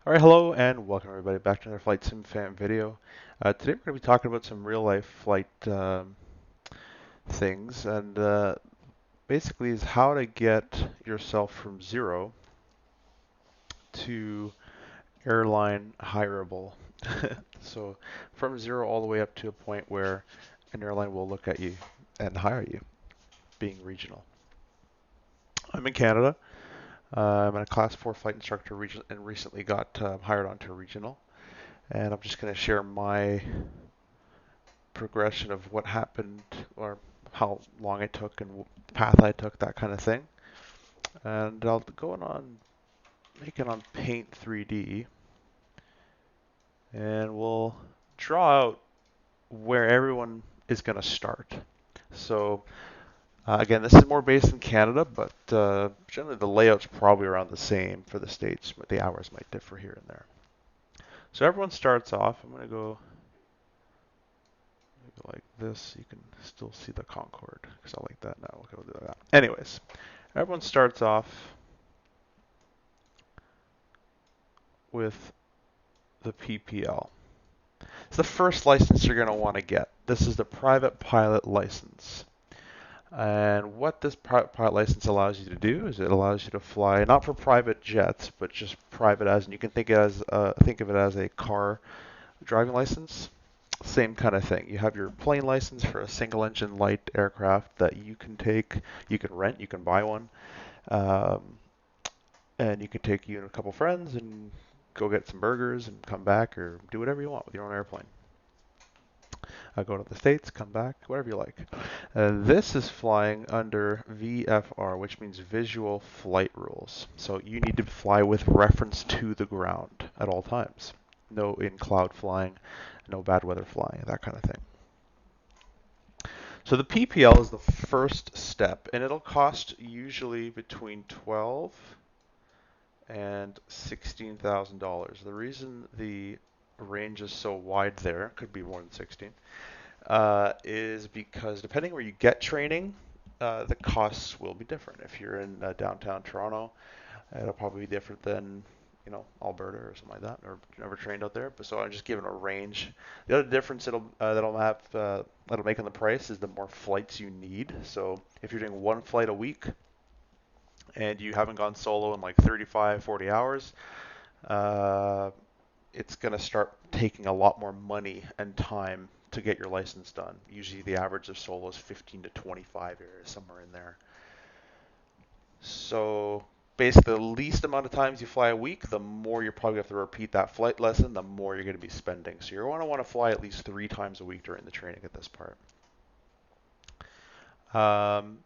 Alright, hello and welcome everybody back to another Flight Sim Fan video. Today we're going to be talking about some real life flight things and basically is how to get yourself from zero to airline hireable. So from zero all the way up to a point where an airline will look at you and hire you, being regional. I'm in Canada. I'm a class 4 flight instructor and recently got hired onto a regional. And I'm just going to share my progression of what happened or how long it took and the path I took, that kind of thing. And I'll go on make it on Paint 3D and we'll draw out where everyone is going to start. So again, this is more based in Canada, but generally the layout's probably around the same for the States, but the hours might differ here and there. So everyone starts off. I'm going to go like this. You can still see the Concorde because I like that now. Okay, we'll do that. Anyways, everyone starts off with the PPL. It's the first license you're going to want to get. This is the private pilot license. And what this private pilot license allows you to do is it allows you to fly not for private jets, but just private as, and you can think of it as a car driving license. Same kind of thing. You have your plane license for a single engine light aircraft that you can take, you can rent, you can buy one, um, and you can take you and a couple friends and go get some burgers and come back or do whatever you want with your own airplane. Go to the States, come back, whatever you like. This is flying under VFR, which means Visual Flight Rules. So you need to fly with reference to the ground at all times. No in-cloud flying, no bad weather flying, that kind of thing. So the PPL is the first step, and it'll cost usually between $12,000 and $16,000. The reason the range is so wide there, could be more than 16, is because depending where you get training, the costs will be different. If you're in downtown Toronto, it'll probably be different than Alberta or something like that, or never trained out there. But so I'm just giving a range. The other difference that'll make on the price is the more flights you need. So if you're doing one flight a week and you haven't gone solo in like 35, 40 hours, uh, it's going to start taking a lot more money and time to get your license done. Usually the average of solo is 15 to 25 areas, somewhere in there. So basically the least amount of times you fly a week, the more you probably have to repeat that flight lesson, the more you're going to be spending. So you're going to want to fly at least 3 times a week during the training at this part. I'll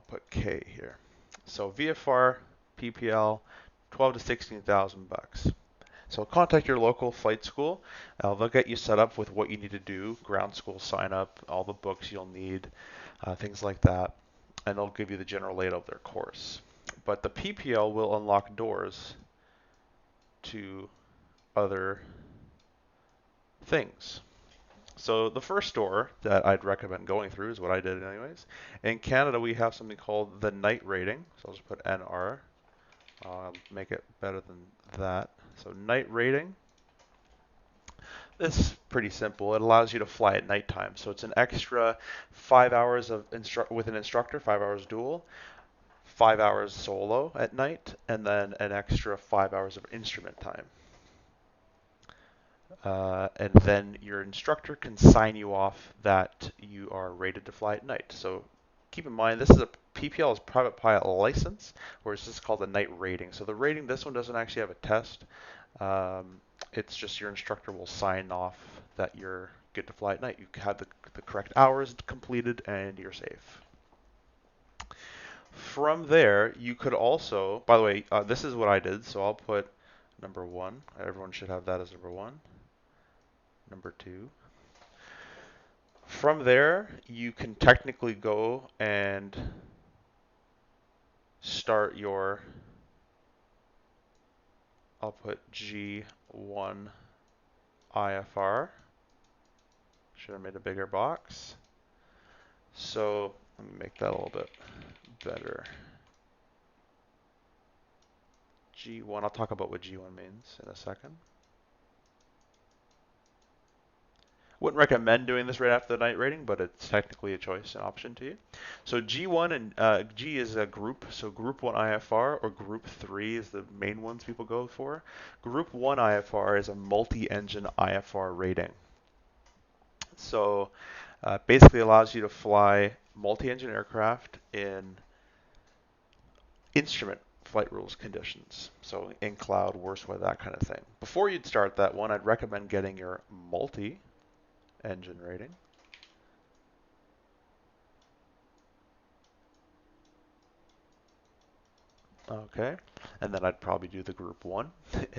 put K here. So VFR, PPL, 12 to 16,000 bucks. So contact your local flight school. They'll get you set up with what you need to do, ground school sign up, all the books you'll need, things like that, and they'll give you the general layout of their course. But the PPL will unlock doors to other things. So the first door that I'd recommend going through is what I did anyways. In Canada, we have something called the night rating. So I'll just put NR. Make it better than that. So night rating. This is pretty simple. It allows you to fly at nighttime. So it's an extra 5 hours with an instructor, 5 hours dual, 5 hours solo at night, and then an extra 5 hours of instrument time. And then your instructor can sign you off that you are rated to fly at night. So keep in mind, this is a PPL is private pilot license, whereas this is called a night rating. So the rating, this one doesn't actually have a test. It's just your instructor will sign off that you're good to fly at night. You have the correct hours completed and you're safe. From there, you could also, by the way, this is what I did. So I'll put number 1. Everyone should have that as number 1. Number 2. From there, you can technically go and start your, I'll put G1 IFR. Should have made a bigger box. So let me make that a little bit better. G1, I'll talk about what G1 means in a second. Wouldn't recommend doing this right after the night rating, but it's technically a choice, an option to you. So G1 and G is a group. So Group 1 IFR or Group 3 is the main ones people go for. Group 1 IFR is a multi-engine IFR rating. So basically allows you to fly multi-engine aircraft in instrument flight rules conditions. So in cloud, worst weather, that kind of thing. Before you'd start that one, I'd recommend getting your multi-engine rating. Okay, and then I'd probably do the group 1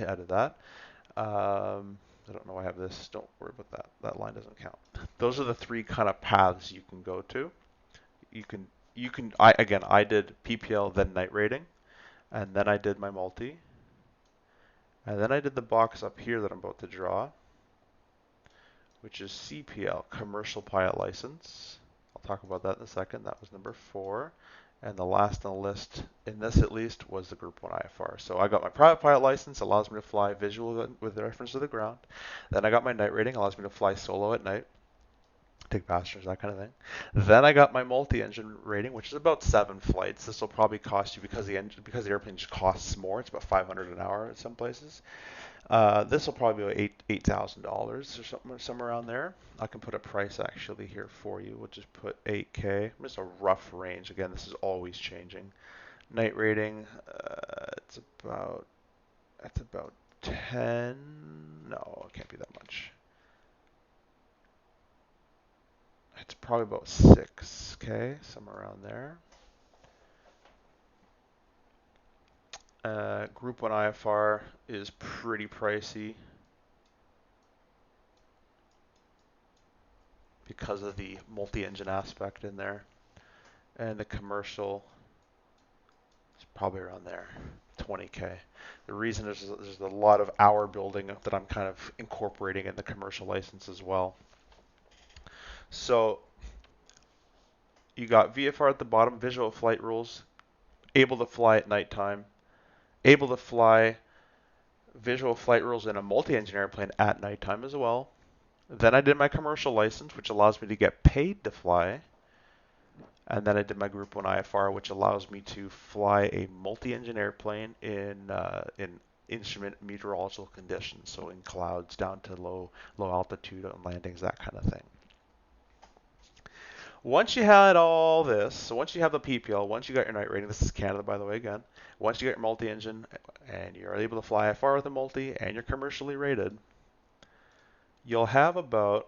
out of that. I don't know why I have this. Don't worry about that. That line doesn't count. Those are the three kind of paths you can go to. I did PPL, then night rating, and then I did my multi, and then I did the box up here that I'm about to draw, which is CPL, Commercial Pilot License. I'll talk about that in a second. That was number 4. And the last on the list, in this at least, was the Group 1 IFR. So I got my private pilot license, allows me to fly visual with reference to the ground. Then I got my night rating, allows me to fly solo at night, take passengers, that kind of thing. Then I got my multi-engine rating, which is about 7 flights. This will probably cost you, because the airplane just costs more, it's about $500 an hour at some places. This will probably be $8,000 or something, somewhere around there. I can put a price actually here for you. We'll just put 8K. Just a rough range. Again, this is always changing. Night rating, that's about 10. No, it can't be that much. It's probably about 6K, somewhere around there. Group 1 IFR is pretty pricey because of the multi-engine aspect in there. And the commercial is probably around there, 20K. The reason is there's a lot of hour building that I'm kind of incorporating in the commercial license as well. So you got VFR at the bottom, visual flight rules, able to fly at nighttime, able to fly visual flight rules in a multi-engine airplane at nighttime as well. Then I did my commercial license, which allows me to get paid to fly. And then I did my Group 1 IFR, which allows me to fly a multi-engine airplane in instrument meteorological conditions, so in clouds down to low altitude on landings, that kind of thing. Once you had all this, so once you have the PPL, once you got your night rating, this is Canada by the way again, once you get your multi-engine and you're able to fly IFR with a multi and you're commercially rated, you'll have about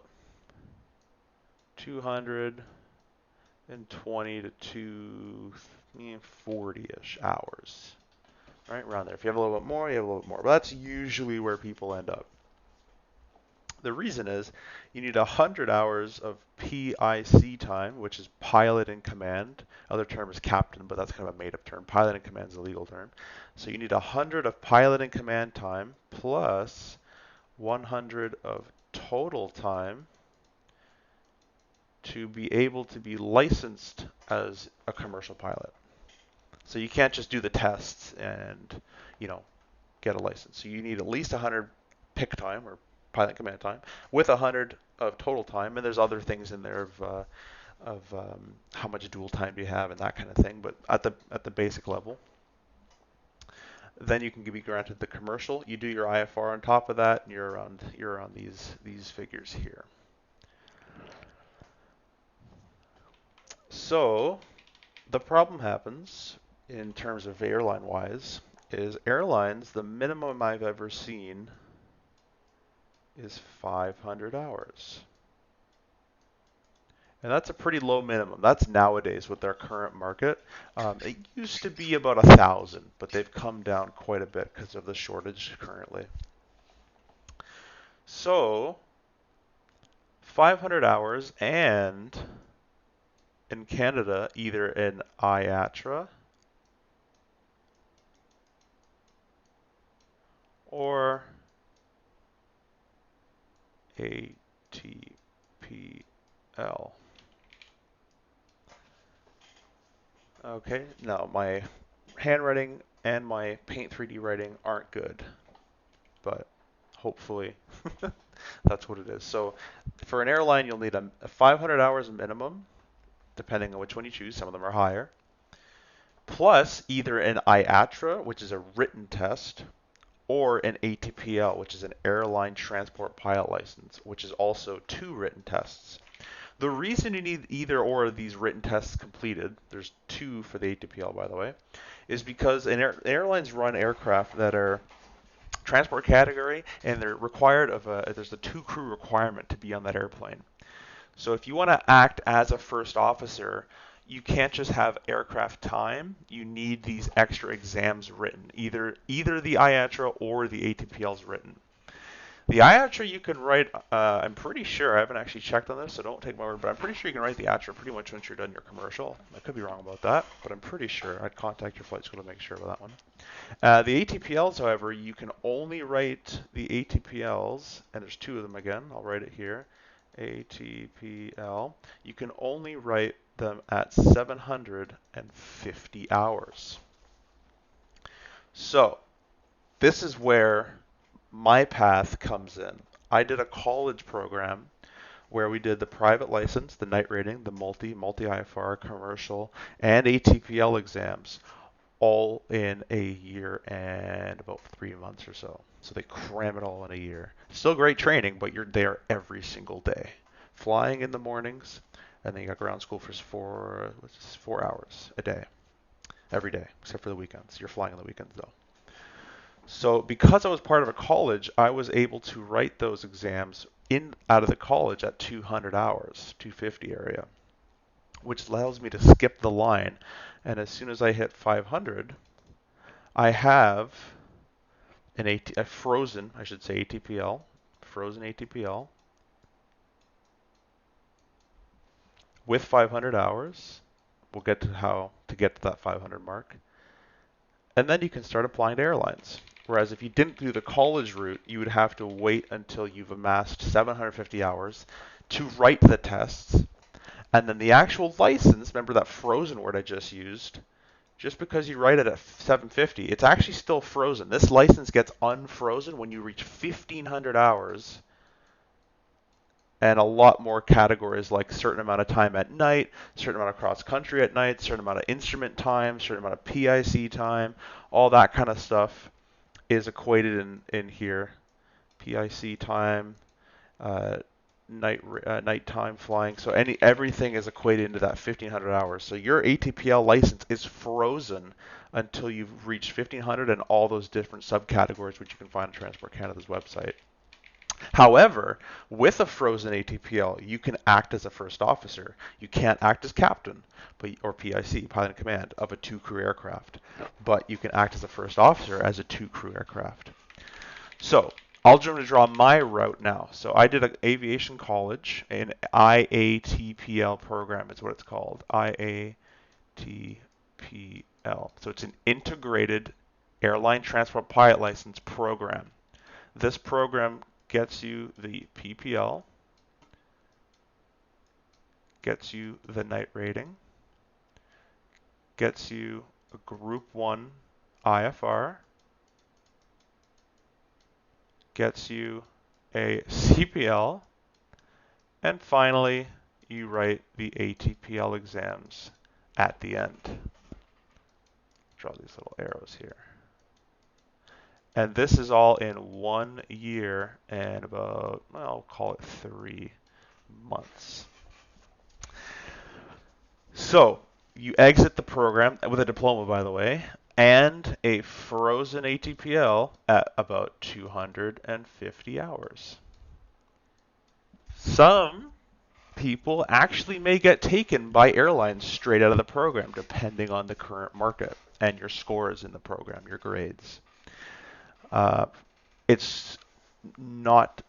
220 to 240-ish hours. Right around there. If you have a little bit more, you have a little bit more. But that's usually where people end up. The reason is you need 100 hours of PIC time, which is pilot in command. Other term is captain, but that's kind of a made-up term. Pilot in command is a legal term. So you need 100 of pilot in command time plus 100 of total time to be able to be licensed as a commercial pilot. So you can't just do the tests and, get a license. So you need at least 100 pick time or pilot command time with 100 of total time, and there's other things in there of how much dual time do you have and that kind of thing. But at the basic level, then you can be granted the commercial. You do your IFR on top of that, and you're on these figures here. So the problem happens in terms of airline wise is airlines, the minimum I've ever seen is 500 hours. And that's a pretty low minimum. That's nowadays with their current market. It used to be about 1,000, but they've come down quite a bit because of the shortage currently. So 500 hours, and in Canada, either an IATRA or ATPL. Okay, now my handwriting and my Paint 3D writing aren't good, but hopefully that's what it is. So for an airline, you'll need a 500 hours minimum, depending on which one you choose. Some of them are higher. Plus either an IATRA, which is a written test, or an ATPL, which is an airline transport pilot license, which is also 2 written tests. The reason you need either or of these written tests completed, there's 2 for the ATPL by the way, is because airlines run aircraft that are transport category and they're required of there's a 2 crew requirement to be on that airplane. So if you want to act as a first officer, you can't just have aircraft time. You need these extra exams written, either the IATRA or the ATPL's written. The IATRA you can write, I'm pretty sure, I haven't actually checked on this, so don't take my word, but I'm pretty sure you can write the IATRA pretty much once you're done your commercial. I could be wrong about that, but I'm pretty sure. I'd contact your flight school to make sure about that one. The ATPLs, however, you can only write the ATPLs, and there's 2 of them again, I'll write it here, ATPL. You can only write them at 750 hours. So, this is where my path comes in. I did a college program where we did the private license, the night rating, the multi-IFR, commercial, and ATPL exams all in a year and about 3 months or so. So they cram it all in a year. Still great training, but you're there every single day. Flying in the mornings, and then you got ground school for 4 hours a day. Every day, except for the weekends. You're flying on the weekends though. So because I was part of a college, I was able to write those exams out of the college at 200 hours, 250 area, which allows me to skip the line. And as soon as I hit 500, I have a frozen, I should say ATPL, frozen ATPL with 500 hours. We'll get to how to get to that 500 mark. And then you can start applying to airlines. Whereas if you didn't do the college route, you would have to wait until you've amassed 750 hours to write the tests. And then the actual license, remember that frozen word I just used, just because you write it at 750, it's actually still frozen. This license gets unfrozen when you reach 1,500 hours and a lot more categories like certain amount of time at night, certain amount of cross country at night, certain amount of instrument time, certain amount of PIC time, all that kind of stuff is equated in here. PIC time, nighttime flying. So everything is equated into that 1,500 hours. So your ATPL license is frozen until you've reached 1,500 and all those different subcategories which you can find on Transport Canada's website. However, with a frozen ATPL, you can act as a first officer. You can't act as captain or PIC, pilot in command, of a 2-crew aircraft. But you can act as a first officer as a 2-crew aircraft. So I'll draw my route now. So I did an aviation college, an IATPL program is what it's called. IATPL. So it's an integrated airline transport pilot license program. This program gets you the PPL, gets you the night rating, gets you a Group 1 IFR, gets you a CPL, and finally you write the ATPL exams at the end. Draw these little arrows here. And this is all in 1 year and about, well, I'll call it 3 months. So you exit the program with a diploma, by the way, and a frozen ATPL at about 250 hours. Some people actually may get taken by airlines straight out of the program, depending on the current market and your scores in the program, your grades. It's not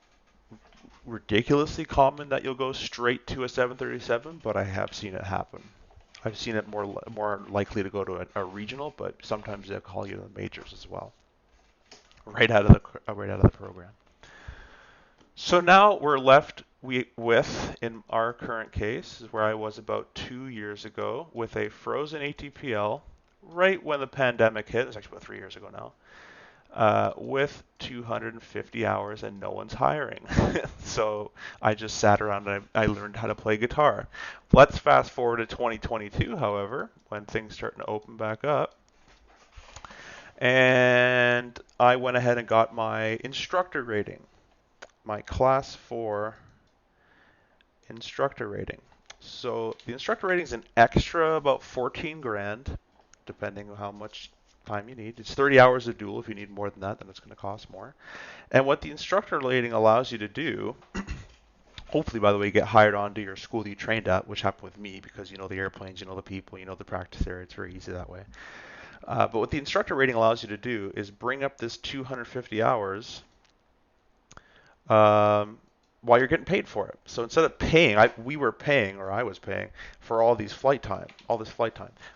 ridiculously common that you'll go straight to a 737, but I have seen it happen. I've seen it more likely to go to a regional, but sometimes they'll call you to the majors as well, right out of the program. So now we're left with, in our current case, is where I was about 2 years ago, with a frozen ATPL right when the pandemic hit. It's actually about 3 years ago now. With 250 hours and no one's hiring. So I just sat around and I learned how to play guitar. Let's fast forward to 2022, however, when things starting to open back up. And I went ahead and got my instructor rating, my class 4 instructor rating. So the instructor rating is an extra about 14 grand, depending on how much time you need. It's 30 hours of dual. If you need more than that, then it's going to cost more. And what the instructor rating allows you to do, hopefully, by the way, you get hired on to your school that you trained at, which happened with me because you know the airplanes, you know the people, you know the practice area. It's very easy that way. But what the instructor rating allows you to do is bring up this 250 hours um, while you're getting paid for it. So instead of paying, we were paying, or I was paying, for all this flight time.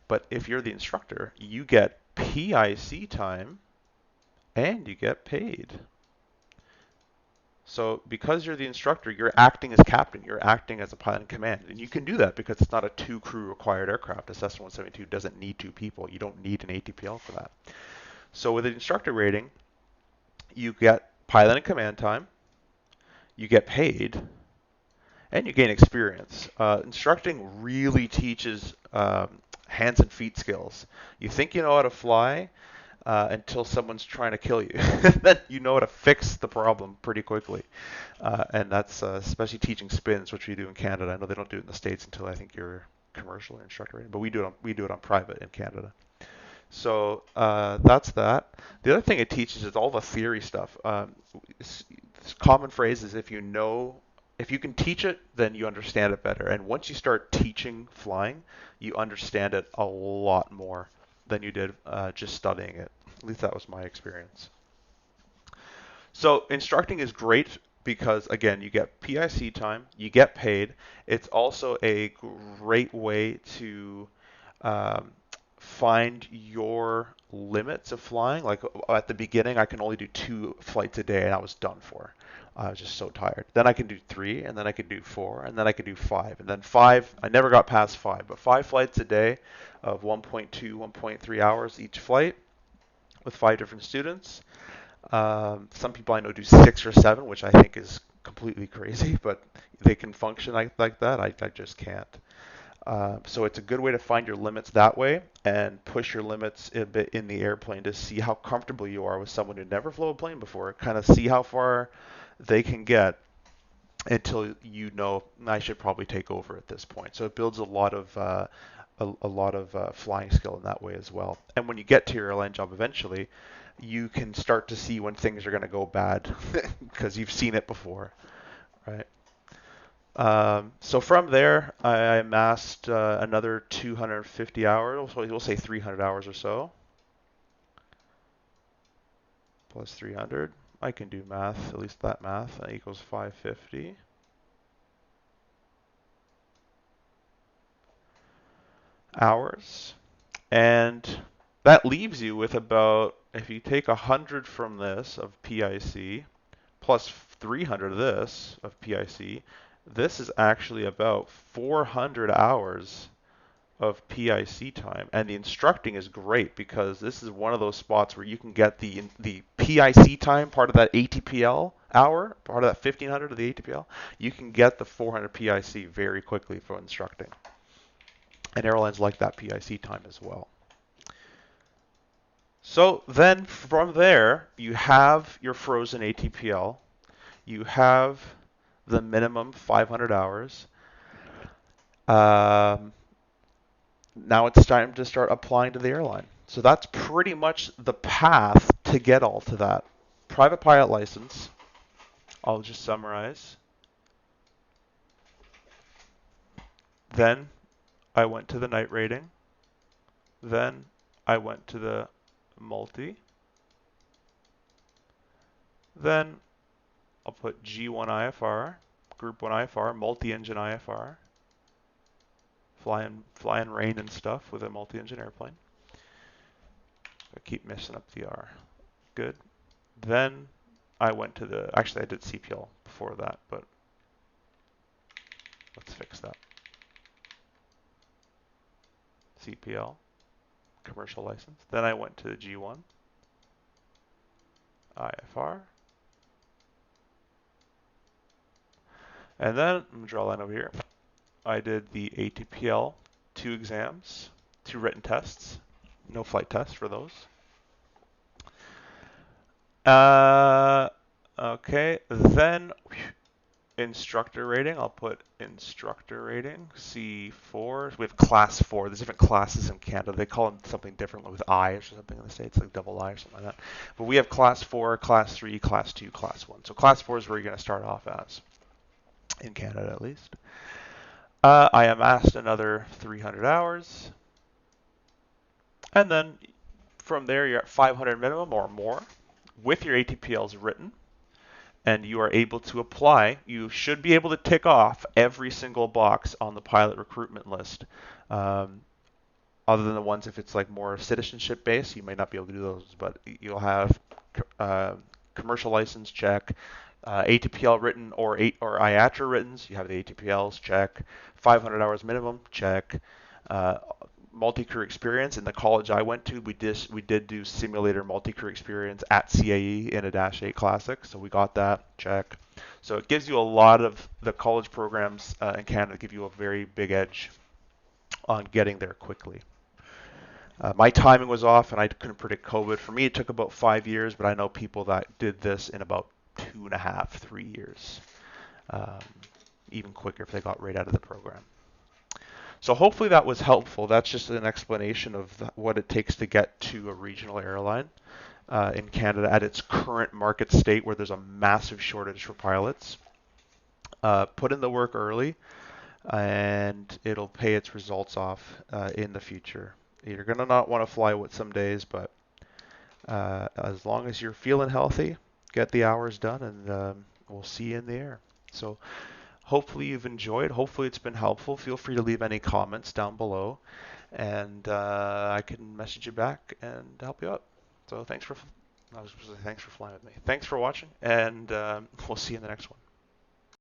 But if you're the instructor, you get PIC time and you get paid. So because you're the instructor, you're acting as captain, you're acting as a pilot in command. And you can do that because it's not a 2-crew required aircraft. A Cessna 172 doesn't need 2 people. You don't need an ATPL for that. So with an instructor rating, you get pilot and command time, you get paid, and you gain experience. Instructing really teaches hands and feet skills. You think you know how to fly until someone's trying to kill you. Then you know how to fix the problem pretty quickly. And that's especially teaching spins, which we do in Canada. I know they don't do it in the States until I think you're commercial or instructor rating, but we do it on private in Canada. So that's that. The other thing it teaches is all the theory stuff. Common phrase is if you can teach it, then you understand it better. And once you start teaching flying, you understand it a lot more than you did just studying it. At least that was my experience. So instructing is great because again, you get PIC time, you get paid. It's also a great way to um, find your limits of flying. Like at the beginning, I can only do 2 flights a day, and I was done for. I was just so tired. Then I could do 3, and then I could do 4, and then I could do 5, and then 5. I never got past 5, but 5 flights a day of 1.2, 1.3 hours each flight with 5 different students. Some people I know do 6 or 7, which I think is completely crazy, but they can function like that. I just can't. So it's a good way to find your limits that way and push your limits a bit in the airplane to see how comfortable you are with someone who never flew a plane before. Kind of see how far they can get until you know I should probably take over at this point. So it builds a lot of flying skill in that way as well. And when you get to your airline job eventually, you can start to see when things are going to go bad because you've seen it before, right? So from there, I amassed another 250 hours. So we'll say 300 hours or so. Plus 300. I can do math, at least that math. That equals 550. Hours. And that leaves you with about, if you take 100 from this of PIC, plus 300 of this of PIC, this is actually about 400 hours of PIC time. And the instructing is great because this is one of those spots where you can get the PIC time, part of that ATPL hour, part of that 1500 of the ATPL, you can get the 400 PIC very quickly for instructing. And airlines like that PIC time as well. So then from there, you have your frozen ATPL. You have the minimum 500 hours. Now it's time to start applying to the airline. So that's pretty much the path to get all to that. Private pilot license, I'll just summarize. Then I went to the night rating. Then I went to the multi. Then I'll put G1 IFR, Group 1 IFR, multi-engine IFR, flying rain and stuff with a multi-engine airplane. I keep messing up the R. Good. Then I went to actually I did CPL before that, but let's fix that. CPL. commercial license. Then I went to the G1, IFR, and then I'm gonna draw a line over here. I did the ATPL 2 exams, 2 written tests, no flight test for those. Okay, then instructor rating, I'll put instructor rating, C4. We have class 4. There's different classes in Canada. They call them something different with I or something in the States, like double I or something like that. But we have class 4, class 3, class 2, class 1. So class 4 is where you're going to start off as, in Canada at least. I am asked another 300 hours. And then from there, you're at 500 minimum or more with your ATPLs written. And you are able to apply. You should be able to tick off every single box on the pilot recruitment list. Other than the ones if it's like more citizenship based, you may not be able to do those, but you'll have commercial license check, ATPL written or IATRA written. You have the ATPLs check, 500 hours minimum check. Multi-crew experience. In the college I went to, we did do simulator multi-crew experience at CAE in a Dash 8 Classic, so we got that check. So it gives you a lot of the college programs in Canada give you a very big edge on getting there quickly. My timing was off, and I couldn't predict COVID. For me, it took about 5 years, but I know people that did this in about 2.5, 3 years, even quicker if they got right out of the program. So hopefully that was helpful. That's just an explanation of what it takes to get to a regional airline in Canada at its current market state where there's a massive shortage for pilots. Put in the work early and it'll pay its results off in the future. You're going to not want to fly with some days, but as long as you're feeling healthy, get the hours done and we'll see you in the air. So hopefully you've enjoyed. Hopefully it's been helpful. Feel free to leave any comments down below, and I can message you back and help you out. So thanks for flying with me. Thanks for watching, and we'll see you in the next one.